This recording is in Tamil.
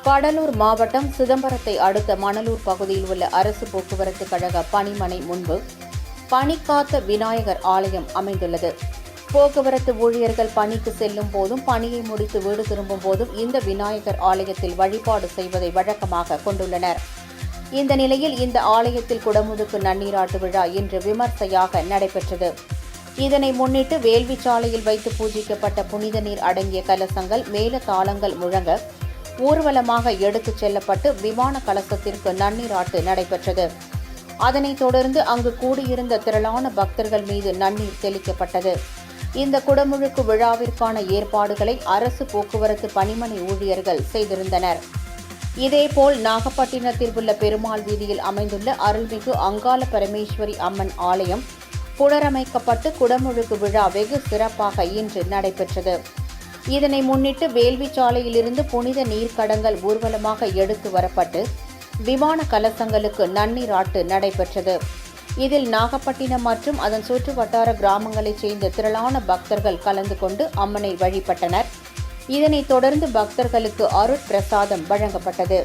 கடலூர் மாவட்டம் சிதம்பரத்தை அடுத்த மணலூர் பகுதியில் உள்ள அரசு போக்குவரத்து கழக பணிமனை முன்பு பணிக்காத்த விநாயகர் ஆலயம் அமைந்துள்ளது. போக்குவரத்து ஊழியர்கள் பணிக்கு செல்லும் போதும் பணியை முடித்து வீடு திரும்பும் போதும் இந்த விநாயகர் ஆலயத்தில் வழிபாடு செய்வதை வழக்கமாக கொண்டுள்ளனர். இந்த நிலையில் இந்த ஆலயத்தில் குடமுழுக்கு நன்னீராட்டு விழா இன்று விமர்சையாக நடைபெற்றது. இதனை முன்னிட்டு வேள்விச்சாலையில் வைத்து பூஜிக்கப்பட்ட புனித நீர் அடங்கிய கலசங்கள் மேல தாளங்கள் முழங்க ஊர்வலமாக எடுத்துச் செல்லப்பட்டு விமான கலசத்திற்கு நன்னீராட்டு நடைபெற்றது. அதனைத் தொடர்ந்து அங்கு கூடியிருந்த திரளான பக்தர்கள் மீது நன்னீர் தெளிக்கப்பட்டது. இந்த குடமுழுக்கு விழாவிற்கான ஏற்பாடுகளை அரசு போக்குவரத்து பணிமனை ஊழியர்கள் செய்திருந்தனர். இதேபோல் நாகப்பட்டினத்தில் உள்ள பெருமாள் வீதியில் அமைந்துள்ள அருள்மிகு அங்காள பரமேஸ்வரி அம்மன் ஆலயம் புனரமைக்கப்பட்டு குடமுழுக்கு விழா வெகு சிறப்பாக இன்று நடைபெற்றது. இதனை முன்னிட்டு வேள்விச்சாலையிலிருந்து புனித நீர்க்கடங்கள் ஊர்வலமாக எடுத்து வரப்பட்டு விமான கலசங்களுக்கு நன்னீராட்டு நடைபெற்றது. இதில் நாகப்பட்டினம் மற்றும் அதன் சுற்று வட்டார கிராமங்களைச் சேர்ந்த திரளான பக்தர்கள் கலந்து கொண்டு அம்மனை வழிபட்டனர். இதனைத் தொடர்ந்து பக்தர்களுக்கு அருட்பிரசாதம் வழங்கப்பட்டது.